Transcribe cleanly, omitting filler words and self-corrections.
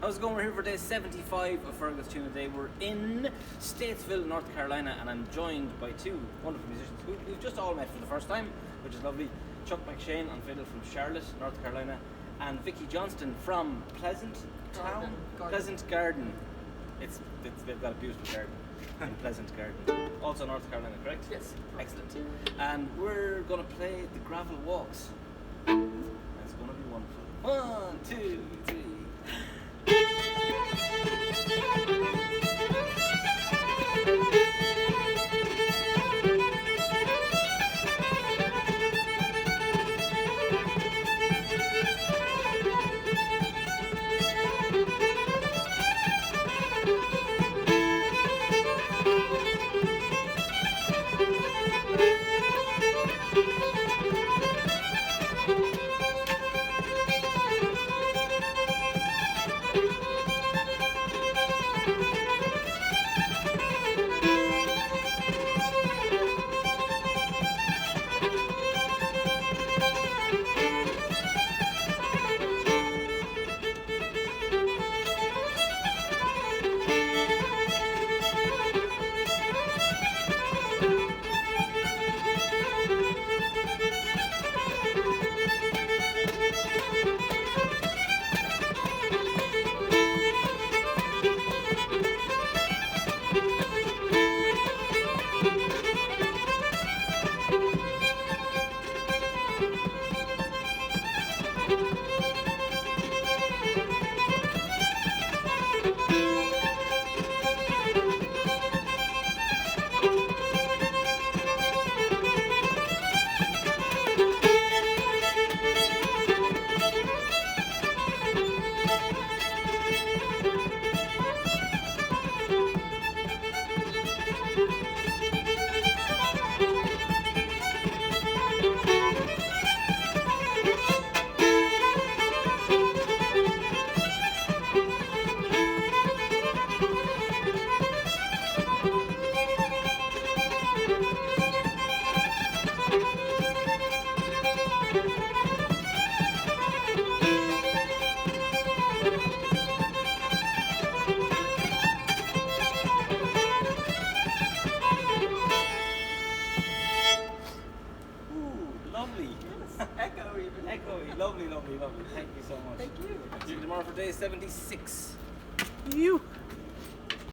How's it going? We're here for day 75 of Fergal's Tune a Day. We're in Statesville, North Carolina, and I'm joined by two wonderful musicians who we've just all met for the first time, which is lovely. Chuck McShane on fiddle from Charlotte, North Carolina, and Vicki Johnston from Pleasant Garden. They've got a beautiful garden in Pleasant Garden. Also North Carolina, correct? Yes. Excellent. And we're going to play the gravel walks. It's going to be wonderful. 1, 2, 3. Echoey, lovely. Thank you so much. Thank you. See you tomorrow for day 76. You.